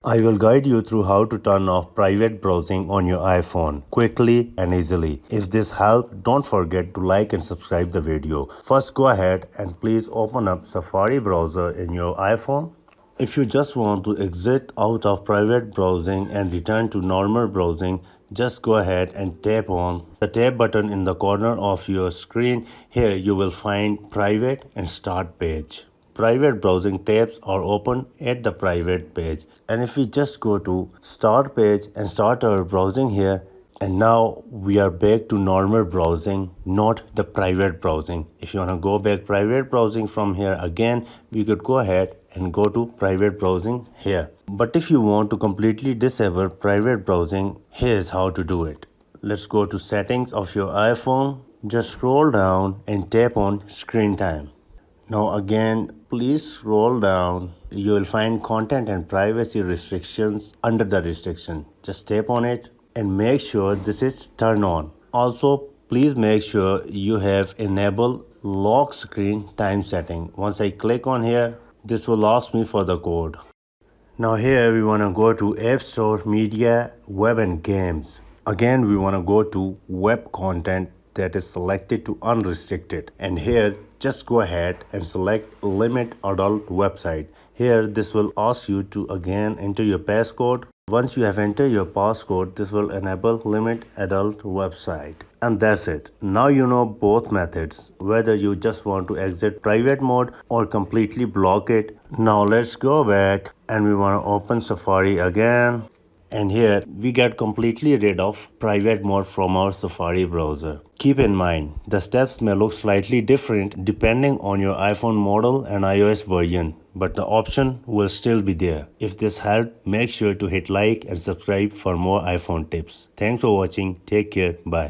I will guide you through how to turn off private browsing on your iPhone quickly and easily. If this helped, don't forget to like and subscribe the video. First, go ahead and please open up Safari browser in your iPhone. If you just want to exit out of private browsing and return to normal browsing, just go ahead and tap on the tab button in the corner of your screen. Here you will find private and start page. Private browsing tabs are open at the private page, and if we just go to start page and start our browsing here, and now we are back to normal browsing, not the private browsing. If you want to go back private browsing from here again, we could go ahead and go to private browsing here. But if you want to completely disable private browsing, here's how to do it. Let's go to settings of your iPhone. Just scroll down and tap on screen time. Now again, please scroll down. You will find content and privacy restrictions under the restriction. Just tap on it and make sure this is turned on. Also, please make sure you have enabled lock screen time setting. Once I click on here, this will ask me for the code. Now here we want to go to App Store, Media, Web and Games. Again, we want to go to Web Content that is selected to unrestricted, and here just go ahead and select limit adult website. Here this will ask you to again enter your passcode. Once you have entered your passcode, this will enable limit adult website, and that's it. Now you know both methods, whether you just want to exit private mode or completely block it. Now let's go back and we want to open Safari again. And here we get completely rid of private mode from our Safari browser. Keep in mind, the steps may look slightly different depending on your iPhone model and iOS version, but the option will still be there. If this helped, make sure to hit like and subscribe for more iPhone tips. Thanks for watching. Take care. Bye.